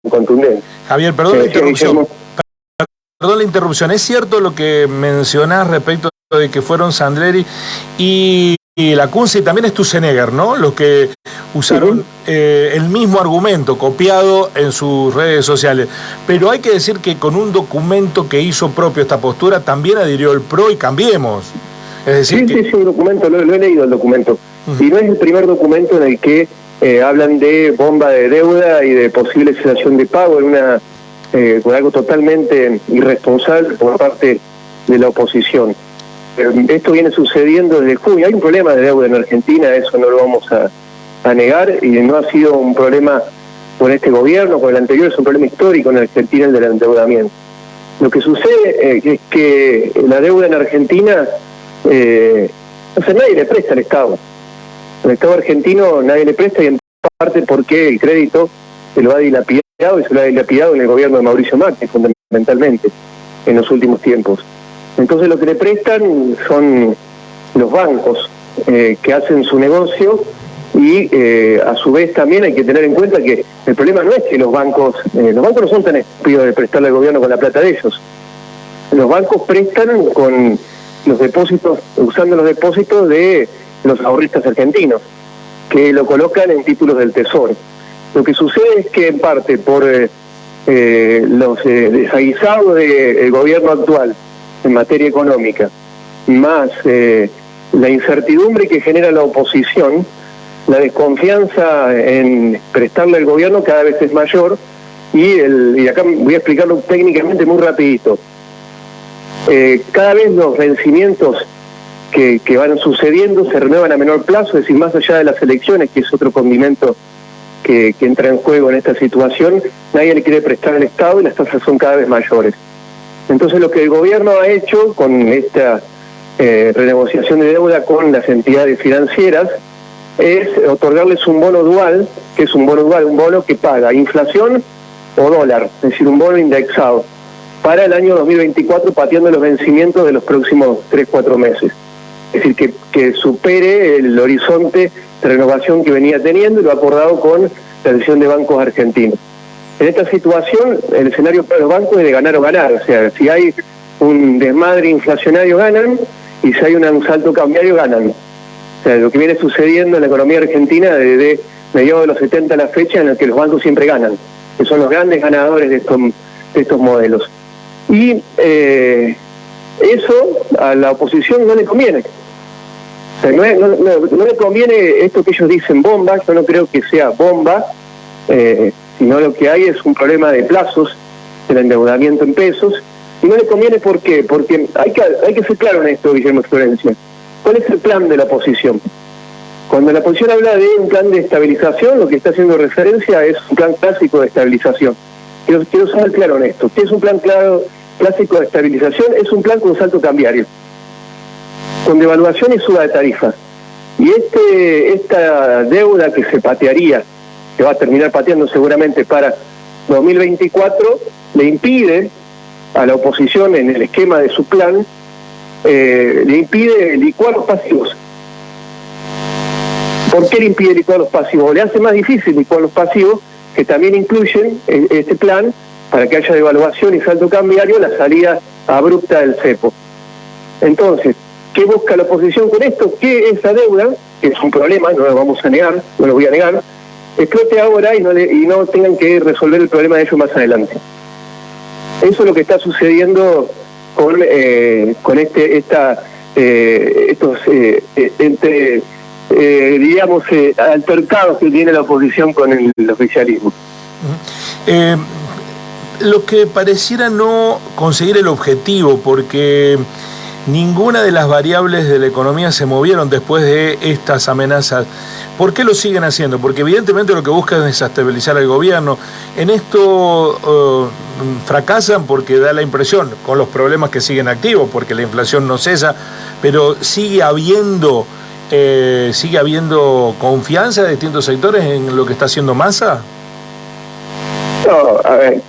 contundente. Javier, perdón la interrupción. Perdón la interrupción. ¿Es cierto lo que mencionás respecto de que fueron Sandleri y Lacunza y también Sturzenegger, ¿no? Los que usaron el mismo argumento copiado en sus redes sociales. Pero hay que decir que con un documento que hizo propio esta postura también adhirió el PRO y Cambiemos. Es decir, sí, un documento, lo he leído el documento. Y no es el primer documento en el que hablan de bomba de deuda y de posible cesación de pago con algo totalmente irresponsable por parte de la oposición. Esto viene sucediendo desde junio. Hay un problema de deuda en Argentina, eso no lo vamos a negar, y no ha sido un problema con este gobierno, con el anterior, es un problema histórico en Argentina, el del endeudamiento. Lo que sucede es que la deuda en Argentina, nadie le presta al Estado. Al Estado argentino nadie le presta, y en parte porque el crédito se lo ha dilapidado, y se lo ha dilapidado en el gobierno de Mauricio Macri, fundamentalmente, en los últimos tiempos. Entonces lo que le prestan son los bancos que hacen su negocio, y a su vez también hay que tener en cuenta que el problema no es que los bancos no son tan estúpidos de prestarle al gobierno con la plata de ellos. Los bancos prestan con los depósitos, usando los depósitos de los ahorristas argentinos, que lo colocan en títulos del Tesoro. Lo que sucede es que en parte por los desaguisados del gobierno actual en materia económica, más la incertidumbre que genera la oposición, la desconfianza en prestarle al gobierno cada vez es mayor, y acá voy a explicarlo técnicamente muy rapidito. Cada vez los vencimientos que van sucediendo se renuevan a menor plazo, es decir, más allá de las elecciones, que es otro condimento que entra en juego en esta situación, nadie le quiere prestar al Estado y las tasas son cada vez mayores. Entonces lo que el gobierno ha hecho con esta renegociación de deuda con las entidades financieras es otorgarles un bono dual, que es un bono que paga inflación o dólar, es decir, un bono indexado, para el año 2024, pateando los vencimientos de los próximos 3-4 meses. Es decir, que supere el horizonte de renovación que venía teniendo, y lo ha acordado con la Asociación de Bancos Argentinos. En esta situación, el escenario para los bancos es de ganar o ganar. O sea, si hay un desmadre inflacionario, ganan, y si hay un salto cambiario, ganan. O sea, lo que viene sucediendo en la economía argentina desde mediados de los 70 a la fecha, en la que los bancos siempre ganan, que son los grandes ganadores de estos modelos. Y eso a la oposición no le conviene. O sea, no le conviene esto que ellos dicen bomba. Yo no creo que sea bomba, sino lo que hay es un problema de plazos del endeudamiento en pesos, y no le conviene. ¿Por qué? Porque hay que ser claro en esto, Guillermo Florencia. ¿Cuál es el plan de la oposición? Cuando la oposición habla de un plan de estabilización, lo que está haciendo referencia es un plan clásico de estabilización. Quiero ser claro en esto. ¿Qué es un plan clásico de estabilización? Es un plan con salto cambiario, con devaluación y suba de tarifas. Y esta deuda que se patearía, que va a terminar pateando seguramente para 2024, le impide a la oposición, en el esquema de su plan, le impide licuar los pasivos. ¿Por qué le impide licuar los pasivos? Le hace más difícil licuar los pasivos, que también incluyen este plan, para que haya devaluación y salto cambiario, la salida abrupta del cepo. Entonces, ¿qué busca la oposición con esto? Que esa deuda, que es un problema, no lo vamos a negar, no lo voy a negar, explote ahora y no tengan que resolver el problema de ellos más adelante. Eso es lo que está sucediendo con altercados que tiene la oposición con el oficialismo. Lo que pareciera no conseguir el objetivo, porque ninguna de las variables de la economía se movieron después de estas amenazas. ¿Por qué lo siguen haciendo? Porque evidentemente lo que buscan es estabilizar al gobierno. En esto fracasan porque da la impresión, con los problemas que siguen activos, porque la inflación no cesa, pero sigue habiendo confianza de distintos sectores en lo que está haciendo Massa. No, a ver,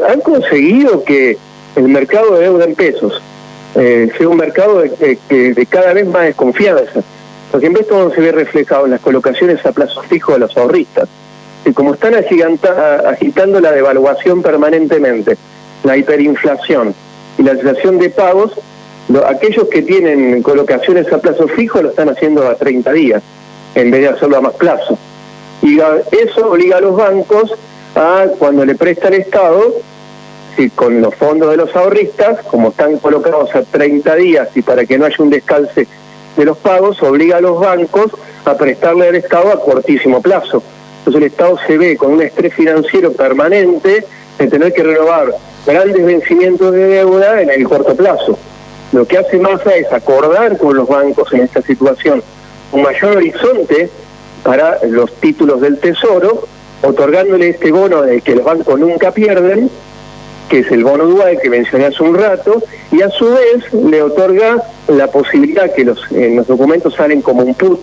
han conseguido que el mercado de deuda en pesos sea un mercado de cada vez más desconfianza, porque en vez todo se ve reflejado en las colocaciones a plazo fijo de los ahorristas. Y como están agitando la devaluación permanentemente, la hiperinflación y la inflación de pagos, aquellos que tienen colocaciones a plazo fijo lo están haciendo a 30 días, en vez de hacerlo a más plazo. Y eso obliga a los bancos a, cuando le presta el Estado, si con los fondos de los ahorristas, como están colocados a 30 días y para que no haya un descalce de los pagos, obliga a los bancos a prestarle al Estado a cortísimo plazo. Entonces el Estado se ve con un estrés financiero permanente de tener que renovar grandes vencimientos de deuda en el corto plazo. Lo que hace Massa es acordar con los bancos en esta situación un mayor horizonte para los títulos del Tesoro, otorgándole este bono del que los bancos nunca pierden, que es el bono dual que mencioné hace un rato, y a su vez le otorga la posibilidad, que en los documentos salen como un put,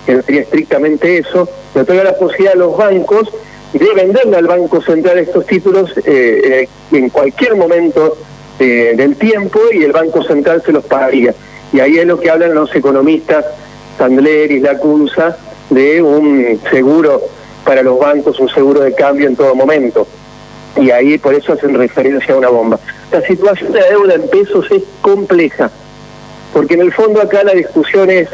que no sería estrictamente eso, le otorga la posibilidad a los bancos de venderle al Banco Central estos títulos en cualquier momento del tiempo, y el Banco Central se los pagaría. Y ahí es lo que hablan los economistas Sandler y Lacunza, de un seguro para los bancos, un seguro de cambio en todo momento. Y ahí por eso hacen referencia a una bomba. La situación de la deuda en pesos es compleja, porque en el fondo acá la discusión es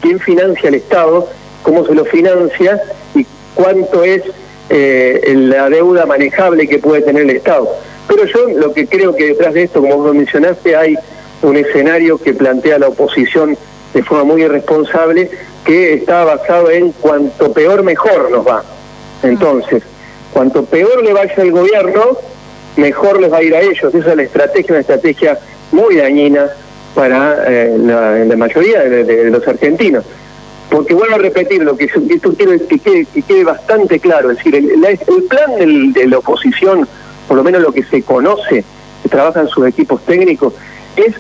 quién financia el Estado, cómo se lo financia y cuánto es la deuda manejable que puede tener el Estado. Pero yo lo que creo que detrás de esto, como vos mencionaste, hay un escenario que plantea la oposición de forma muy irresponsable, que está basado en cuanto peor mejor nos va. Entonces, cuanto peor le vaya al gobierno, mejor les va a ir a ellos. Esa es la estrategia, una estrategia muy dañina para la mayoría de los argentinos. Porque vuelvo a repetir, lo que esto quiero que quede bastante claro, es decir, el plan de la oposición, por lo menos lo que se conoce, que trabajan sus equipos técnicos, es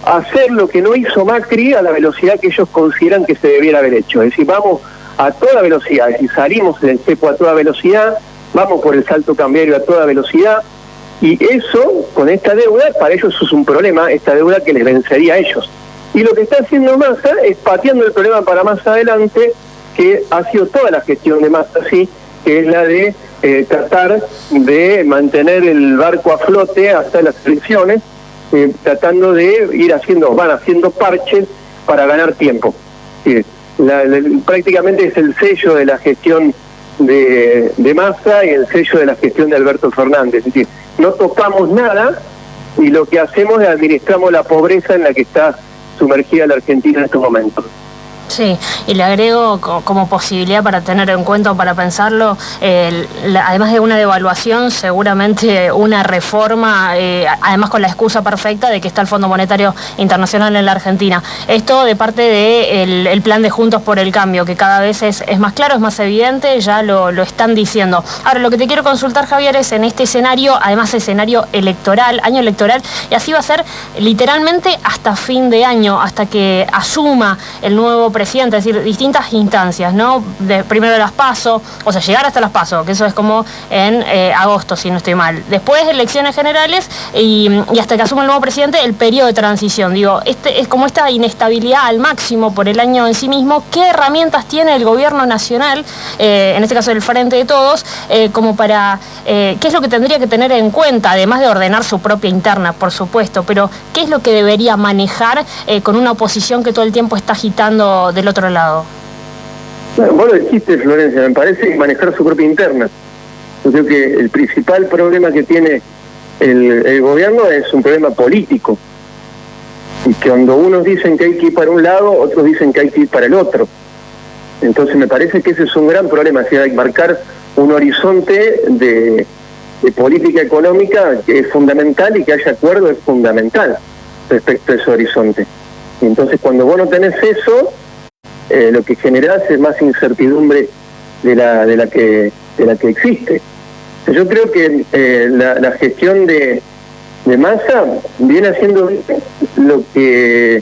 hacer lo que no hizo Macri a la velocidad que ellos consideran que se debiera haber hecho. Es decir, vamos a toda velocidad, es decir, salimos del cepo a toda velocidad, vamos por el salto cambiario a toda velocidad, y eso, con esta deuda, para ellos es un problema, esta deuda que les vencería a ellos. Y lo que está haciendo Massa es pateando el problema para más adelante, que ha sido toda la gestión de Massa, sí, que es la de tratar de mantener el barco a flote hasta las elecciones, tratando de van haciendo parches para ganar tiempo. Prácticamente es el sello de la gestión de Massa y el sello de la gestión de Alberto Fernández. Es decir, no tocamos nada y lo que hacemos es administramos la pobreza en la que está sumergida la Argentina en estos momentos. Sí, y le agrego como posibilidad para tener en cuenta o para pensarlo, además de una devaluación, seguramente una reforma, además con la excusa perfecta de que está el Fondo Monetario Internacional en la Argentina. Esto de parte del plan de Juntos por el Cambio, que cada vez es más claro, es más evidente, ya lo están diciendo. Ahora, lo que te quiero consultar, Javier, es en este escenario, además escenario electoral, año electoral, y así va a ser literalmente hasta fin de año, hasta que asuma el nuevo presidente, es decir, distintas instancias, ¿no? Primero las PASO, o sea, llegar hasta las PASO, que eso es como en agosto, si no estoy mal. Después elecciones generales y hasta que asuma el nuevo presidente, el periodo de transición. Digo, es como esta inestabilidad al máximo por el año en sí mismo. ¿Qué herramientas tiene el gobierno nacional, en este caso el Frente de Todos, como para, qué es lo que tendría que tener en cuenta, además de ordenar su propia interna, por supuesto, pero qué es lo que debería manejar con una oposición que todo el tiempo está agitando del otro lado? Bueno, vos lo dijiste, Florencia, me parece manejar su propia interna. Yo creo que el principal problema que tiene el gobierno es un problema político. Y que cuando unos dicen que hay que ir para un lado, otros dicen que hay que ir para el otro. Entonces me parece que ese es un gran problema, es decir, hay que marcar un horizonte de política económica que es fundamental, y que haya acuerdo es fundamental respecto a ese horizonte. Y entonces cuando vos no tenés eso, lo que generás es más incertidumbre de la que existe. Yo creo que la gestión de Massa viene haciendo lo que,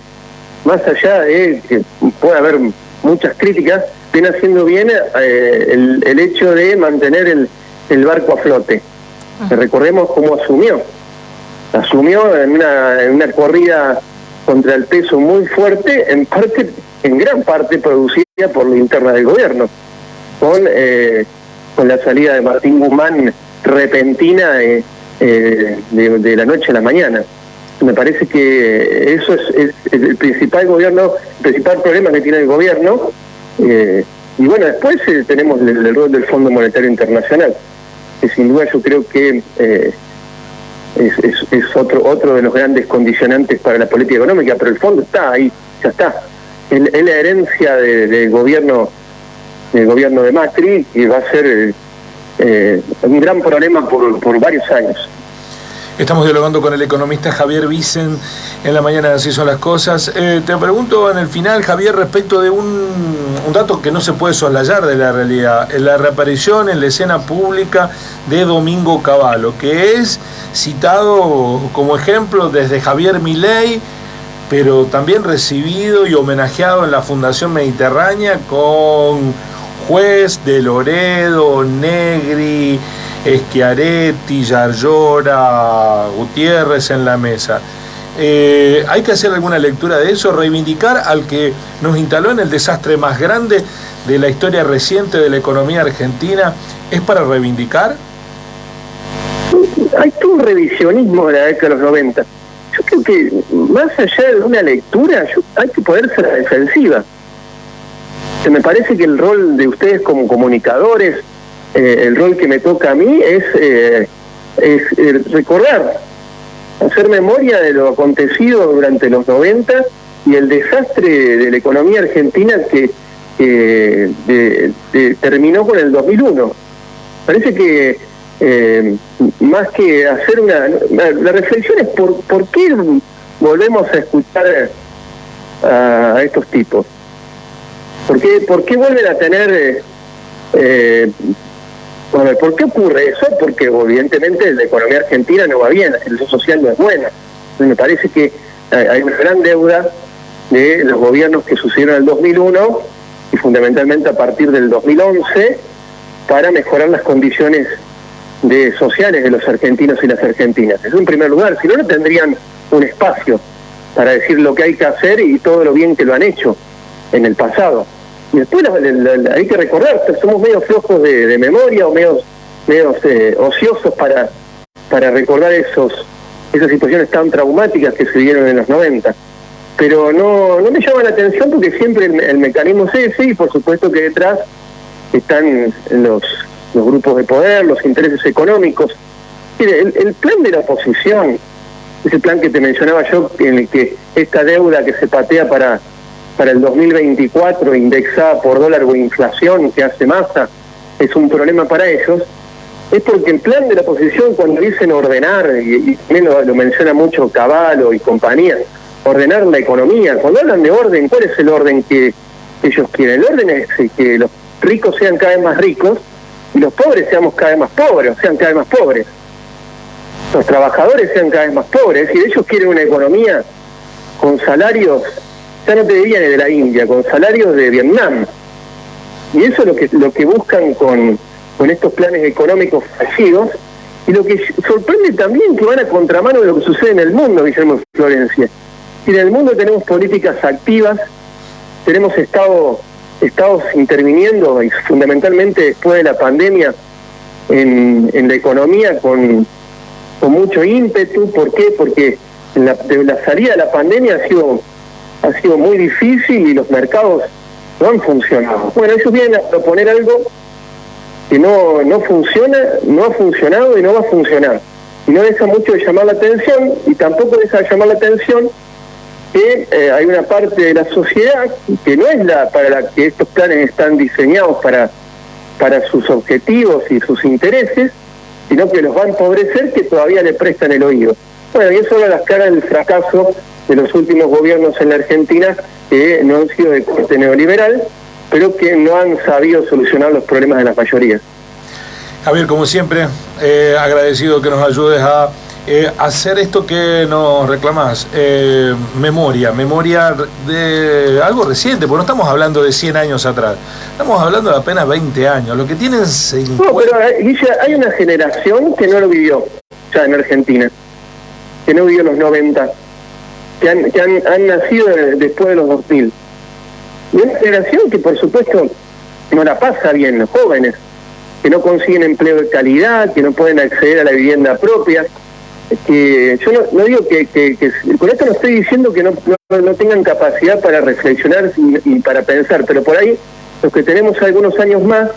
más allá de que puede haber muchas críticas, viene haciendo bien el hecho de mantener el barco a flote. Recordemos cómo asumió en una corrida contra el peso muy fuerte, en gran parte producida por la interna del gobierno, con la salida de Martín Guzmán repentina de la noche a la mañana. Me parece que eso es el principal problema que tiene el gobierno. Y bueno, después tenemos el rol del Fondo Monetario Internacional, que sin duda yo creo que es otro de los grandes condicionantes para la política económica, pero el fondo está ahí, ya está. Es la herencia del gobierno de Macri, y va a ser un gran problema por varios años. Estamos dialogando con el economista Javier Vicent en la mañana de Así Son las Cosas. Te pregunto en el final, Javier, respecto de un dato que no se puede soslayar de la realidad, la reaparición en la escena pública de Domingo Cavallo, que es citado como ejemplo desde Javier Milei, pero también recibido y homenajeado en la Fundación Mediterránea con Juez, De Loredo, Negri, Schiaretti, Yarlora, Gutiérrez en la mesa. ¿Hay que hacer alguna lectura de eso? ¿Reivindicar al que nos instaló en el desastre más grande de la historia reciente de la economía argentina? ¿Es para reivindicar? Hay todo un revisionismo de la década de los 90. Yo creo que más allá de una lectura, hay que ponerse a la defensiva. Me parece que el rol de ustedes como comunicadores, el rol que me toca a mí es recordar, hacer memoria de lo acontecido durante los 90 y el desastre de la economía argentina que terminó con el 2001. Parece que más que hacer la reflexión es por qué volvemos a escuchar a estos tipos. ¿Por qué vuelven a tener... ¿por qué ocurre eso? Porque evidentemente la economía argentina no va bien, la situación social no es buena. Entonces me parece que hay una gran deuda de los gobiernos que sucedieron en el 2001 y fundamentalmente a partir del 2011 para mejorar las condiciones sociales de los argentinos y las argentinas. Eso en primer lugar, si no, no tendrían un espacio para decir lo que hay que hacer y todo lo bien que lo han hecho en el pasado. Y después hay que recordar, somos medio flojos de memoria o medio ociosos para recordar esas situaciones tan traumáticas que se dieron en los 90. Pero no me llama la atención porque siempre el mecanismo es ese, y por supuesto que detrás están los grupos de poder, los intereses económicos. Mire, el plan de la oposición, ese plan que te mencionaba yo, en el que esta deuda que se patea para el 2024, indexada por dólar o inflación que hace Massa, es un problema para ellos, es porque el plan de la oposición, cuando dicen ordenar, y también lo menciona mucho Cavallo y compañía, ordenar la economía, cuando hablan de orden, ¿cuál es el orden que ellos quieren? El orden es que los ricos sean cada vez más ricos y los pobres seamos cada vez más pobres, sean cada vez más pobres. Los trabajadores sean cada vez más pobres, y ellos quieren una economía con salarios, ya no te diría de la India, con salarios de Vietnam. Y eso es lo que buscan con estos planes económicos fallidos, y lo que sorprende también que van a contramano de lo que sucede en el mundo, Guillermo Florencia. Y en el mundo tenemos políticas activas, tenemos estados interviniendo, y fundamentalmente después de la pandemia, en la economía con mucho ímpetu. ¿Por qué? Porque la salida de la pandemia ha sido muy difícil y los mercados no han funcionado. Bueno, ellos vienen a proponer algo que no funciona, no ha funcionado y no va a funcionar. Y no deja mucho de llamar la atención, y tampoco deja de llamar la atención que hay una parte de la sociedad que no es para la que estos planes están diseñados para sus objetivos y sus intereses, sino que los va a empobrecer, que todavía le prestan el oído. Bueno, y eso da las caras del fracaso de los últimos gobiernos en la Argentina, que no han sido de corte neoliberal, pero que no han sabido solucionar los problemas de las mayorías. Javier, como siempre, agradecido que nos ayudes a hacer esto que nos reclamás, memoria de algo reciente, porque no estamos hablando de 100 años atrás, estamos hablando de apenas 20 años, lo que tienen 50... No, pero Guille, hay una generación que no lo vivió ya en Argentina, que no vivió los 90, que han nacido después de los 2000. Y una generación que por supuesto no la pasa bien, los jóvenes. que no consiguen empleo de calidad, que no pueden acceder a la vivienda propia. Que yo no digo que con esto no estoy diciendo que no tengan capacidad para reflexionar y para pensar, pero por ahí los que tenemos algunos años más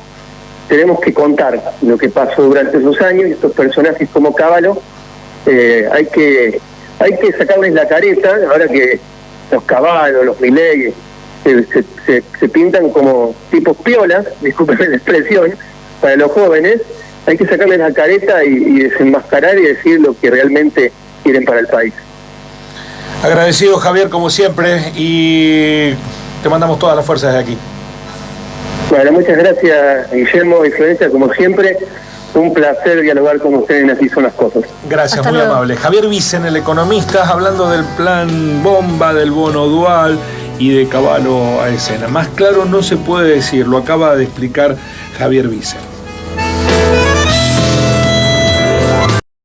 tenemos que contar lo que pasó durante esos años, y estos personajes como Cavallo hay que sacarles la careta, ahora que los Cavallo, los Milei se pintan como tipos piolas, disculpen la expresión, para los jóvenes. Hay que sacarles la careta y desenmascarar y decir lo que realmente quieren para el país. Agradecido, Javier, como siempre, y te mandamos todas las fuerzas de aquí. Bueno, muchas gracias, Guillermo y Florencia, como siempre. Un placer dialogar con ustedes en Así Son las Cosas. Gracias, Hasta muy luego. amable. Javier Vicen, el economista, hablando del plan bomba, del bono dual y de Cavallo a escena. Más claro no se puede decir, lo acaba de explicar Javier Vicen.